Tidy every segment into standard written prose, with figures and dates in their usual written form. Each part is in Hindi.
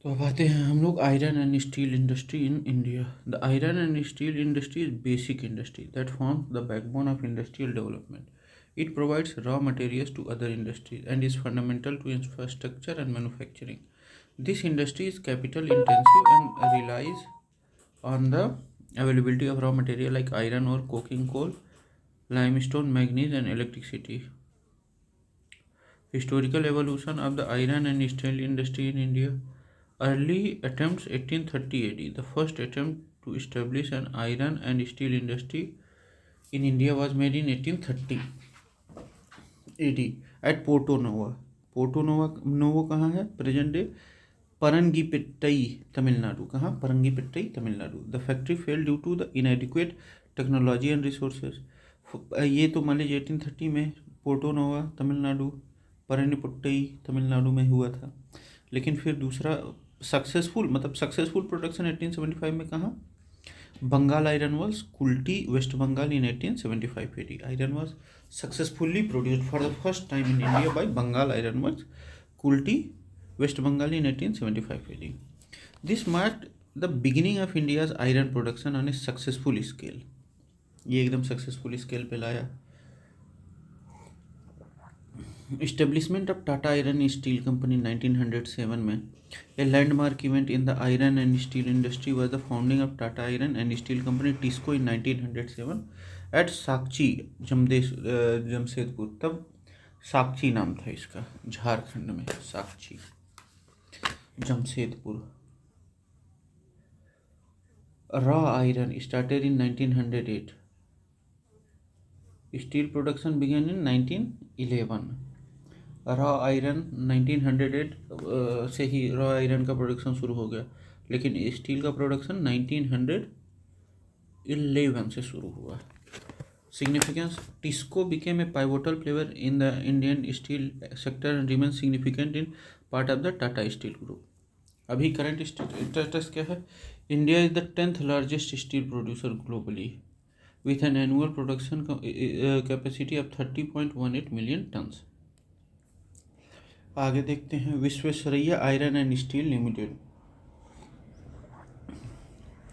तो अब आते हैं हम लोग iron and steel industry in India. The iron and steel industry is basic industry that forms the backbone of industrial development. It provides raw materials to other industries and is fundamental to infrastructure and manufacturing. This industry is capital intensive and relies on the availability of raw material like iron ore, coking coal, limestone, manganese, and electricity. Historical evolution of the iron and steel industry in India. Early attempts 1830 AD. The first attempt to establish an iron and steel industry in India was made in 1830 AD at Porto Novo. Porto Novo कहाँ है? Present day Parangipettai Tamil Nadu. कहाँ? Parangipettai Tamil Nadu. The factory fail due to the inadequate technology and resources. ये तो मान लीजिए 1830 में पोर्टो नोवा तमिलनाडु, परंगीपेट्टई तमिलनाडु में हुआ था. लेकिन फिर दूसरा सक्सेसफुल प्रोडक्शन 1875 में कहाँ? Bengal iron works, Kulti, west Bengal in 1875 AD. Iron was successfully produced for the first time in India by Bengal Iron Works, Kulti, West Bengal in 1875 AD. This marked the beginning of India's iron production on a successful scale. ये एकदम सक्सेसफुल स्केल पे लाया. Establishment of Tata Iron and Steel Company in 1907 में. A landmark event in the iron and steel industry was the founding of Tata Iron and Steel Company (TISCO) in 1907 at Sakchi Jamshedpur. तब साकची नाम था इसका, झारखंड में Sakchi Jamshedpur. Raw iron started in 1908. Steel production began in 1911. Raw iron 1908 से ही रॉ आयरन का प्रोडक्शन शुरू हो गया, लेकिन स्टील का प्रोडक्शन 1911 से शुरू हुआ. Significance. TISCO became a pivotal player in the Indian steel sector and remain significant in part of the Tata steel group. अभी करंट स्टेटस क्या है? India is the 10th largest steel producer globally with an annual production capacity of 30.18 million tons. आगे देखते हैं. Visvesvaraya iron and steel limited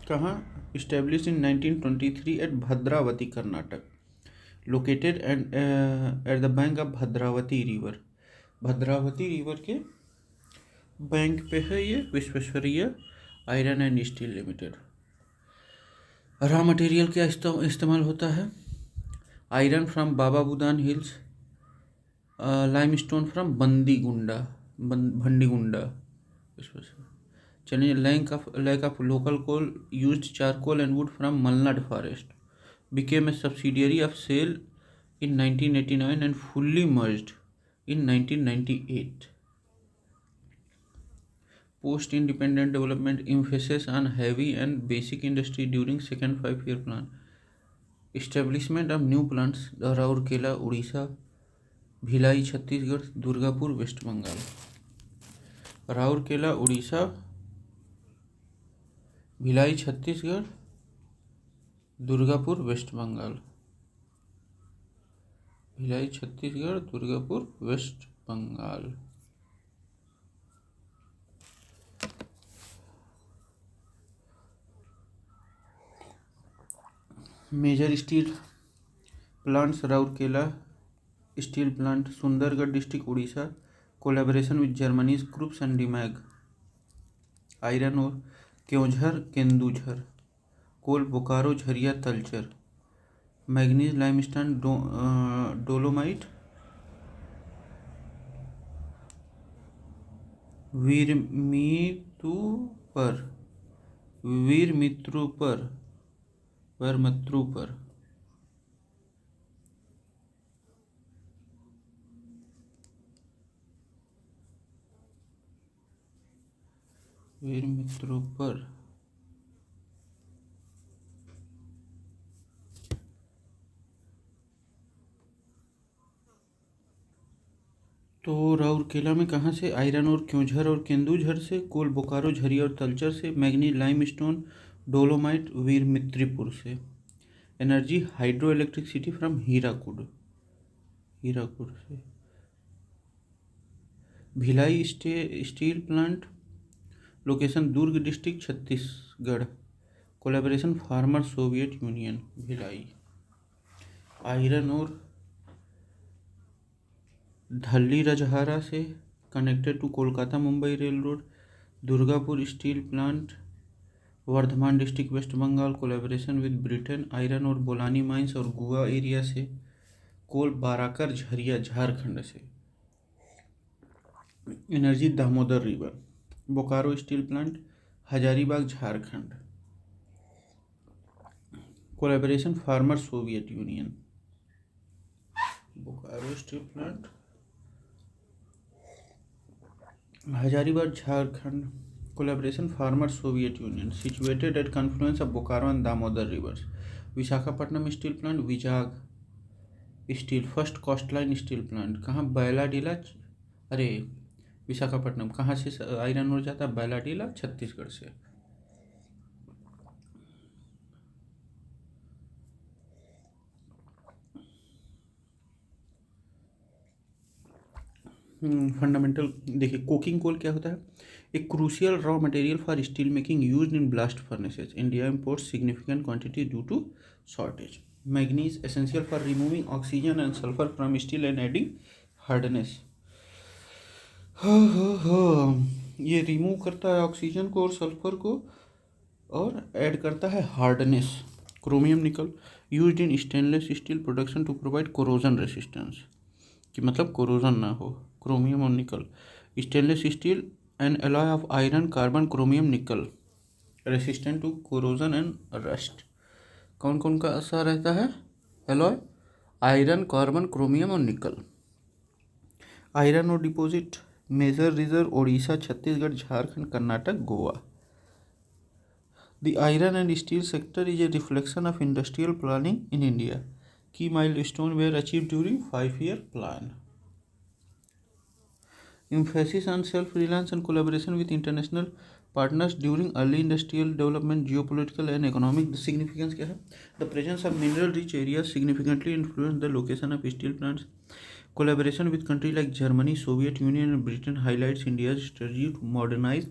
कहाँ? Establish in 1923 at Bhadravati Karnataka. Located at the bank of Bhadravati river. Bhadravati river के बैंक पे है ये Visvesvaraya iron and steel limited. Raw material क्या इस्तेमाल होता है? Iron from Baba Budan hills, limestone from Bhandigunda. चलिए. Lack of local coal, used charcoal and wood from Malnad forest. Became a subsidiary of SAIL in 1989 and fully merged in 1998. Post-independent development emphasis on heavy and basic industry during second 5-year plan. Establishment of new plants, Rourkela Orissa, Bhilai Chhattisgarh, Durgapur waste Bengal. Rourkela Orissa, Bhilai Chhattisgarh, Durgapur waste Bengal. Bhilai Chhattisgarh, Durgapur waste Bengal. Major steel plants Rourkela steel plant, Sundargarh district Orissa, collaboration with Germany's groups and Demag. Iron ore Keonjhar Kendujhar. Coal Bokaro Jharia Talcher. Manganese limestone dolomite Birmitrapur. तो राउरकेला में कहाँ से? आयरन और क्योंझर और केंदुझर से. कोल बोकारो झरिया और तलचर से. मैग्नीज लाइमस्टोन डोलोमाइट वीरमित्रीपुर से. Energy hydro electricity from Hirakud से. Bhilai steel plant location Durg district Chhattisgarh. Collaboration former Soviet Union Bhilai. Iron ore Dalli Rajhara से connected to Kolkata Mumbai rail road. Durgapur steel plant Bardhaman district West Bengal. Collaboration with Britain. Iron ore Bolani mines और गुआ एरिया से। कोल बाराकर झरिया झारखंड से। Energy Damodar river. Bokaro steel plant Hazaribagh Jharkhand. Collaboration former Soviet Union. Bokaro steel plant Hazaribagh Jharkhand. Collaboration former Soviet Union situated at confluence of Bokaro and Damodar rivers. Visakhapatnam steel plant Vizag steel first coast line steel plant कहाँ बैलाडीला। अरे विशाखापट्टनम कहाँ से आयरन ऊर जाता है? बैलाडीला छत्तीसगढ़ से। फंडामेंटल देखिए, कोकिंग कोल क्या होता है? एक crucial raw material for steel making used in blast furnaces. India imports significant quantity due to shortage. Manganese essential for removing oxygen and sulphur from steel and adding hardness. ये रिमूव करता है ऑक्सीजन को और सल्फर को और ऐड करता है hardness. Chromium nickel used in stainless steel production to provide corrosion resistance, कि मतलब कोरोजन ना हो। क्रोमियम और nickel stainless steel an alloy of iron carbon chromium nickel resistant to corrosion and rust. कौन कौन का असर रहता है? एलॉय आयरन कार्बन क्रोमियम और निकल। आयरन और deposit major reserve Odisha Chhattisgarh Jharkhand Karnataka Goa. The iron and steel sector is a reflection of industrial planning in India. Key milestone were achieved during 5-year plan. Emphasis on self-reliance and collaboration with international partners during early industrial development. Geopolitical and economic significance क्या है? The presence of mineral-rich areas significantly influenced the location of steel plants. Collaboration with countries like Germany, Soviet Union, and Britain highlights India's strategy to modernize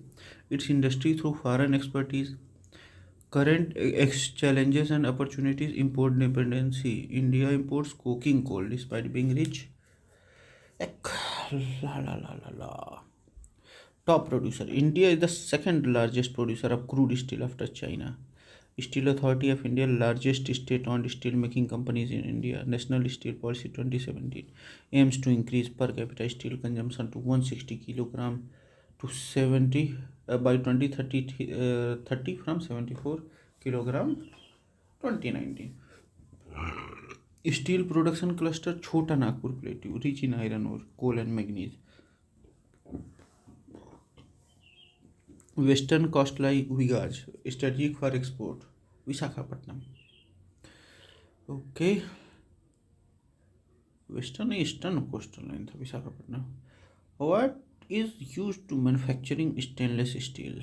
its industry through foreign expertise. Current challenges and opportunities. Import dependency. India imports coking coal despite being rich. Top producer. India is the second largest producer of crude steel after China. Steel Authority of India, largest state-owned steel making companies in India. National Steel Policy 2017 aims to increase per capita steel consumption to 160 kilogram to 70 by 2030 from 74 kilogram 2019. Steel production cluster Chota Nagpur Plateau, rich in iron ore, coal and manganese. Western coastline Vigaj, strategic for export, Visakhapatnam. Okay. Eastern coastal line था Visakhapatnam. What is used to manufacturing stainless steel?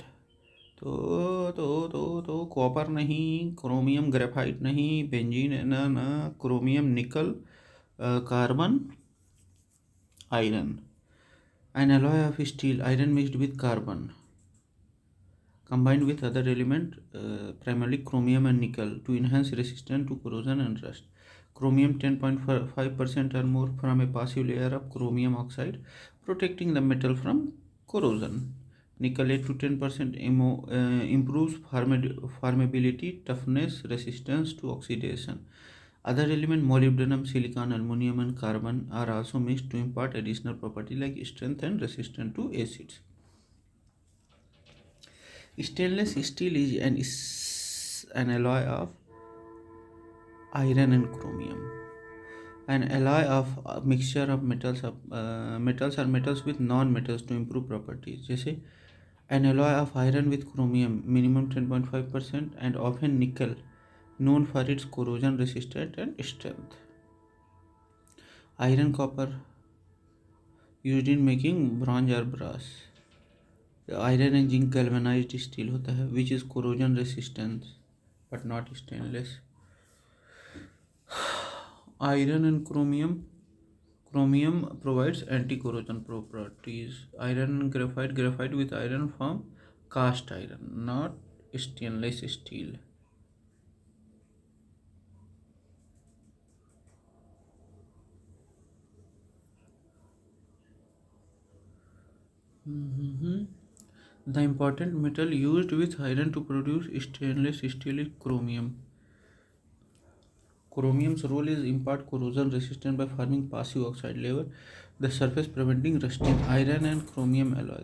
तो कॉपर नहीं, क्रोमियम ग्रेफाइट नहीं, बेंजीन ना, क्रोमियम निकल carbon iron. An alloy of steel, iron mixed with carbon, combined with other element, primarily chromium and nickel, to enhance resistance to corrosion and rust. Chromium 10.5% or more from a passive layer of chromium oxide, protecting the metal from corrosion. Nickel 8 to 10% improves formability, toughness, resistance to oxidation. Other elements, molybdenum, silicon, aluminum, and carbon, are also mixed to impart additional property like strength and resistance to acids. Stainless steel is an alloy of iron and chromium. An alloy of a mixture of metals or metals with non-metals to improve properties. जैसे an alloy of iron with chromium, minimum 10.5%, and often nickel, known for its corrosion resistance and strength. Iron copper used in making bronze or brass. Iron and zinc galvanized steel होता है, which is corrosion resistant but not stainless. Iron and chromium provides anti-corrosion properties. Iron and graphite with iron form cast iron, not stainless steel. Mhm. The important metal used with iron to produce stainless steel is chromium. Chromium's role is impart corrosion resistance by forming passive oxide layer, the surface preventing rusting. Iron and chromium alloy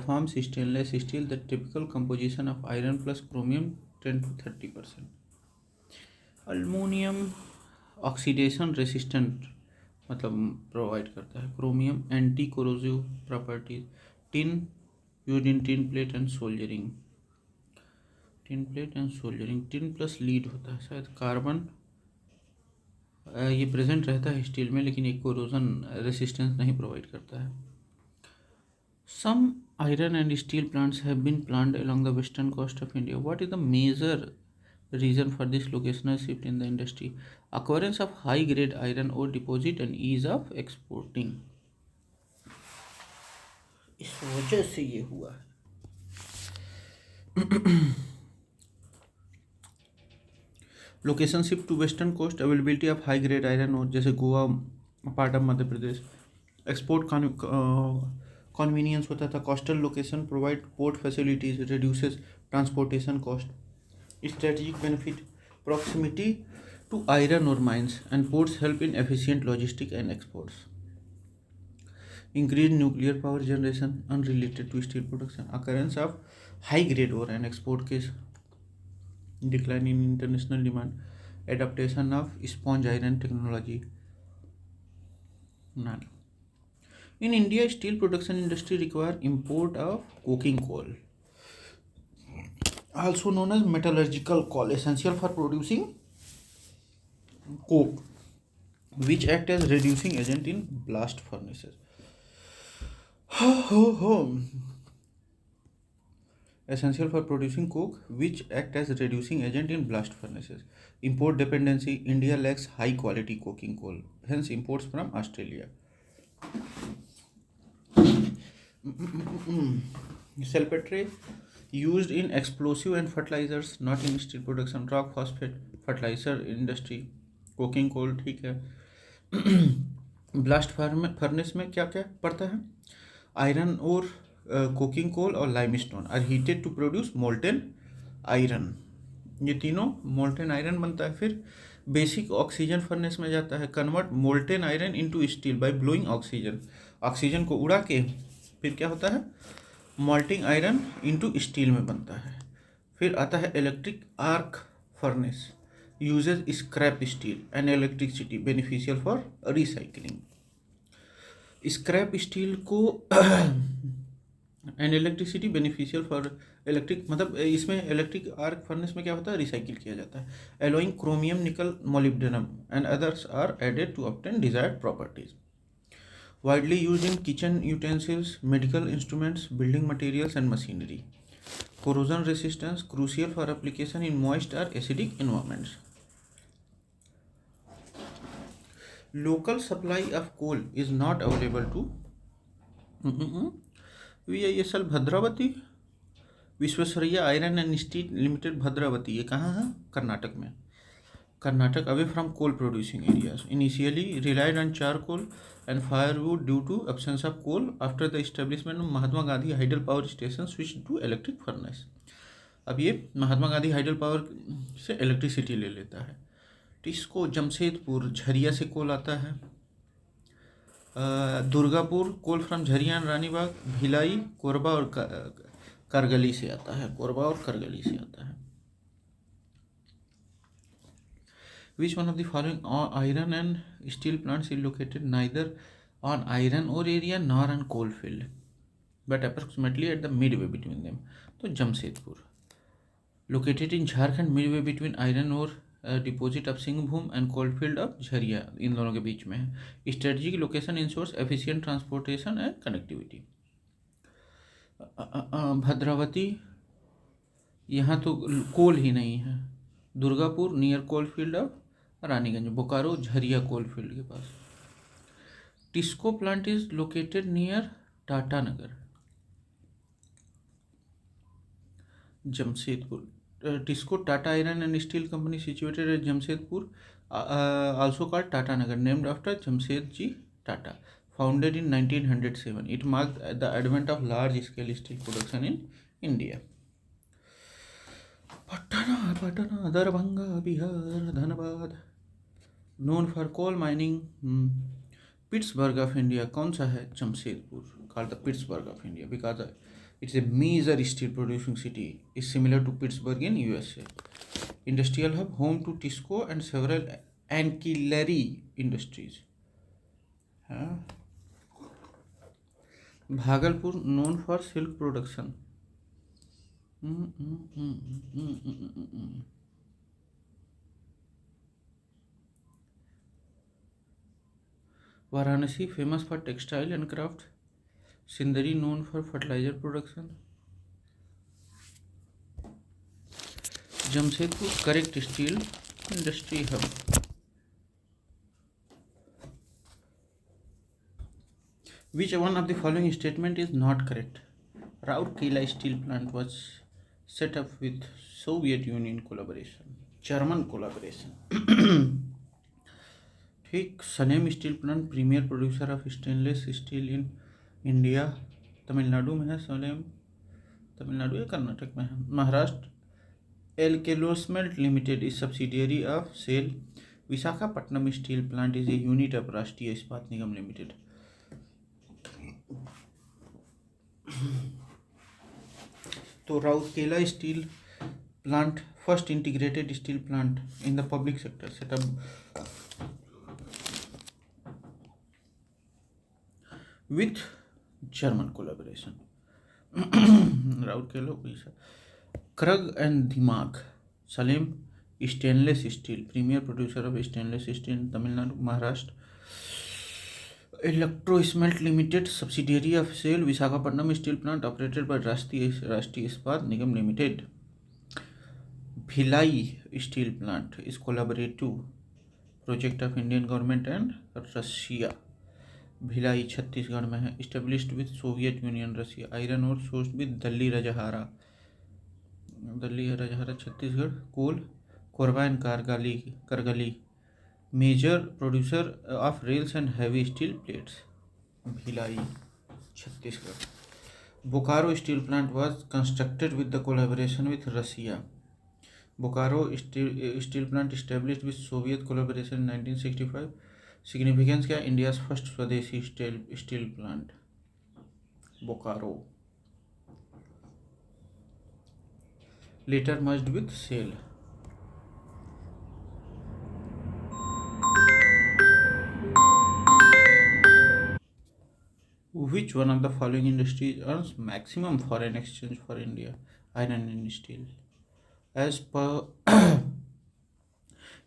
forms stainless steel. The typical composition of iron plus chromium 10 to 30%. Aluminium oxidation resistant मतलब प्रोवाइड करता है. Chromium anti corrosive properties. Tin use in tin plate and soldiering. Tin plus lead होता है शायद. कार्बन ये प्रेजेंट रहता है स्टील में लेकिन एक कोरोजन रेसिस्टेंस नहीं प्रोवाइड करता है. सम iron and steel plants have been planted along the western coast of India. What is the major reason for this locational shift in the industry? Occurrence of high grade iron ore deposit and ease of exporting. इस वजह से ये हुआ है. Location shift to western coast. Availability of high grade iron ore जैसे Goa, part of Madhya Pradesh. Export convenience होता था. Coastal location provide port facilities, reduces transportation cost. Strategic benefit proximity to iron ore mines and ports help in efficient logistic and exports. Increase nuclear power generation unrelated to steel production. Occurrence of high grade ore and export case. Decline in international demand. Adaptation of sponge iron technology. None. In India, steel production industry require import of coking coal, also known as metallurgical coal, essential for producing coke, which act as reducing agent in blast furnaces. Essential for producing coke, which act as reducing agent in blast furnaces. Import dependency. India lacks high quality coking coal, hence imports from Australia. Salpetre used in explosive and fertilizers, not in steel production. Rock phosphate fertilizer industry. Coking coal ठीक है. ब्लास्ट फर्नेस में क्या क्या पड़ता है? आयरन और कोकिंग कोल और limestone are heated to produce molten iron. ये तीनों मोल्टेन आयरन बनता है. फिर बेसिक ऑक्सीजन फर्नेस में जाता है. Convert molten iron into steel by blowing oxygen. Oxygen को उड़ा के फिर क्या होता है? मोल्टिंग आयरन इनटू स्टील में बनता है. फिर आता है electric arc furnace. Uses scrap steel and electricity, beneficial for recycling. Scrap steel को and electricity beneficial for electric, मतलब इसमें इलेक्ट्रिक आर्क फर्नेस में क्या होता है? रिसाइकिल किया जाता है. Alloying chromium, nickel, molybdenum and others are added to obtain desired properties. Widely used in kitchen utensils, medical instruments, building materials and machinery. Corrosion resistance, crucial for application in moist or acidic environments. Local supply of coal is not available to VISL Bhadravati, Visvesvaraya iron and steel limited Bhadravati. ये कहाँ है? कर्नाटक में. Karnataka away from coal producing areas. Initially relied on charcoal and firewood due to absence of coal. After the establishment of Mahatma Gandhi hydel power station switch to electric furnace. अब ये महात्मा गांधी हाइडल पावर से इलेक्ट्रिसिटी ले लेता है. टिस्को जमशेदपुर, झरिया से कोल आता है. Durgapur coal from Jharia and Ranibagh. Bhilai, Korba और करगली से आता है. कोरबा और करगली से आता है. Which one of the following iron and steel plants is located neither on iron ore area nor on coal field but approximately at the mid way between them? तो Jamshedpur. Located in Jharkhand, mid way between iron और deposit of Singhbhum and coalfield of Jharia, इन दोनों के बीच में है. Strategic location ensures efficient transportation and connectivity. Bhadravati, यहाँ तो कोल ही नहीं है. Durgapur near coalfield of Raniganj. Bokaro Jharia coalfield के पास. TISCO plant is located near Tatanagar. Jamshedpur. Tisco Tata Iron and Steel Company situated at Jamshedpur, also called Tata Nagar, named after Jamshedji Tata, founded in 1907. It marked the advent of large-scale steel production in India. Patna, Darbhanga, Bihar, Dhanbad. Known for coal mining. Pittsburgh of India कौन सा है? Jamshedpur, called the Pittsburgh of India because it's a major steel producing city. Is similar to Pittsburgh in USA. Industrial hub, home to Tisco and several ancillary industries. हाँ. Bhagalpur known for silk production. Varanasi famous for textile and craft. Sindri known for fertilizer production. Jamshedpur correct steel industry hub. Which one of the following statement is not correct? Rourkela steel plant was set up with Soviet Union collaboration, German collaboration. ठीक. Salem steel plant premier producer of stainless steel in India. Tamil Nadu में है सलेम. तमिलनाडु या कर्नाटक में है? महाराष्ट्र. एल्केलोस्मेल्ट limited is subsidiary of SAIL. Visakhapatnam steel plant is a unit of Rashtriya Ispat Nigam limited. तो Rourkela steel plant first integrated steel plant in the public sector setup with German collaboration. Rourkela, Odisha. Krug and Dimag. Salem stainless steel, premier producer of stainless steel in Tamil Nadu, Maharashtra. Electro Smelt Limited, subsidiary of SAIL, Visakhapatnam steel plant operated by Rashtriya Ispat Nigam Limited. Bhilai steel plant is collaborative project of Indian government and Russia. Bhilai Chhattisgarh में है. Established with Soviet Union Russia. Iron ore source with Dalli Rajhara. Dalli Rajhara Chhattisgarh. Coal Korba and Kargali major producer of rails and heavy steel plates. Bhilai Chhattisgarh. Bokaro steel plant was constructed with the collaboration with Russia. Bokaro steel plant established with Soviet collaboration in 1965. Significance क्या? India's first swadeshi steel plant Bokaro. Later merged with SAIL. Which one of the following industries earns maximum foreign exchange for India? Iron and steel. As per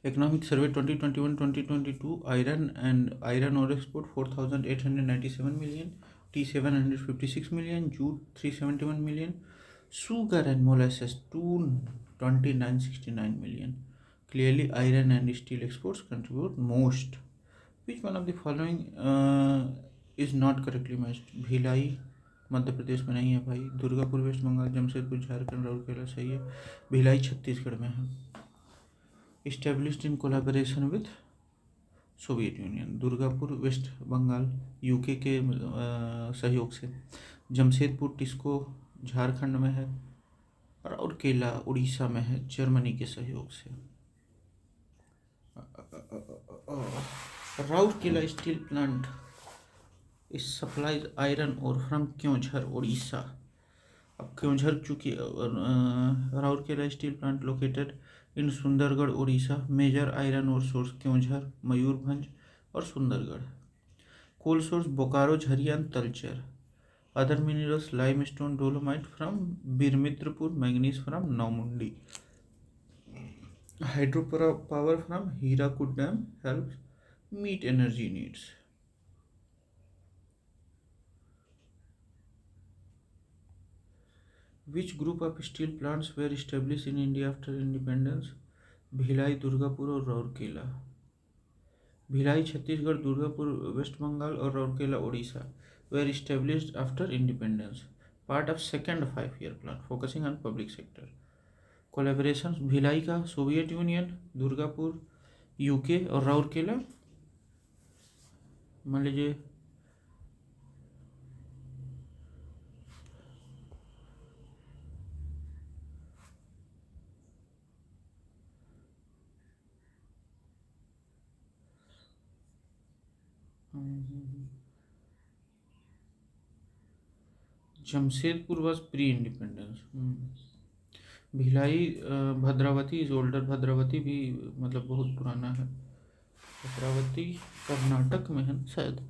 Economic Survey 2021-2022, iron ore export 4,897 million, tea 756 million, jute 371 million, sugar and molasses 22969 million. Clearly, iron and steel exports contribute most. Which one of the following is not correctly matched? Bhilai Madhya Pradesh में नहीं है भाई. दुर्गापुर वेस्ट बंगाल. जमशेदपुर झारखंड. राउरकेला सही है. भिलाई छत्तीसगढ़ में है. Established in collaboration with Soviet Union. Durgapur waste Bengal UK के सहयोग से. जमशेदपुर टिस्को झारखंड में है. राउरकेला उड़ीसा में है जर्मनी के सहयोग से. Rourkela steel plant is supplies iron ore from Keonjhar Orissa. अब क्योंझर चूँकि Rourkela steel plant located in Sundargarh Orissa. Major iron ore source Keonjhar, Mayurbhanj और Sundargarh. Coal source Bokaro, Jharia and Talcher. Other minerals limestone, dolomite from Birmitrapur, manganese from Noamundi. Hydro power from Hirakud dam helps meet energy needs. Which group of steel plants were established in India after independence? Bhilai, Durgapur और राउरकेला. भिलाई छत्तीसगढ़, दुर्गापुर वेस्ट बंगाल और Rourkela Orissa were established after independence. part of second 5-year plan focusing on public sector. Collaborations Bhilai का सोवियत यूनियन, दुर्गापुर यूके और राउरकेला मान लीजिए Jamshedpur was pre independence. Bhilai Bhadravati is older. Bhadravati भी मतलब बहुत पुराना है. भद्रावती कर्नाटक में है शायद.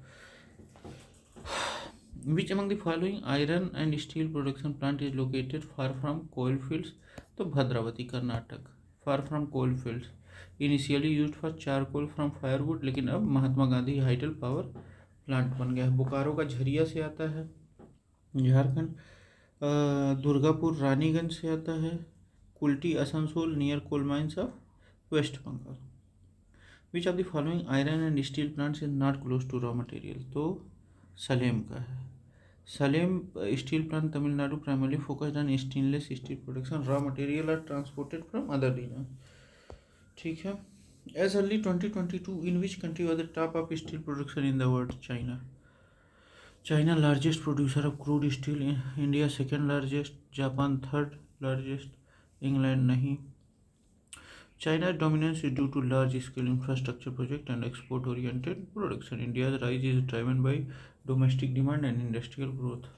Which among the following iron and steel production plant is located far from coal fields. तो Bhadravati Karnataka. Far from coal fields. Initially used for charcoal from firewood, लेकिन अब Mahatma Gandhi hydel power plant बन गया है. बोकारो का झरिया से आता है झारखंड. दुर्गापुर रानीगंज से आता है. Kulti Asansol near coal mines of west Bengal. Which of the following iron and steel plants is not close to raw material. तो सलेम का है. Salem steel plant Tamil Nadu primarily focused on stainless steel production. Raw material are transported from other region. ठीक है. As early 2022 in which country was the top of steel production in the world. China. China largest producer of crude steel. India second largest. Japan third largest. England नहीं. China's dominance is due to large scale infrastructure project and export oriented production. India's rise is driven by domestic demand and industrial growth.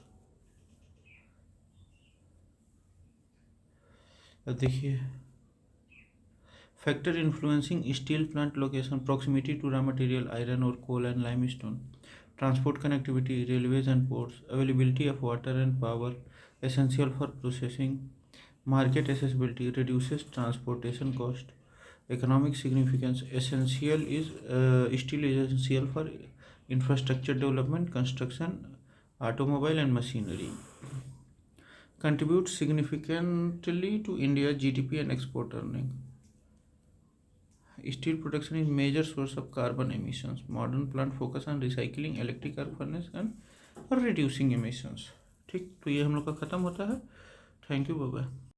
अब देखिए factor influencing steel plant location: proximity to raw material iron or coal and limestone, transport connectivity, railways and ports, availability of water and power essential for processing, market accessibility reduces transportation cost, economic significance essential is still essential for infrastructure development, construction, automobile and machinery, contributes significantly to India's GDP and export earning. Steel production is major source of carbon emissions. Modern plant focus on recycling electric arc furnace and reducing emissions. ठीक, तो ये हम लोग का ख़त्म होता है. Thank you, bye bye.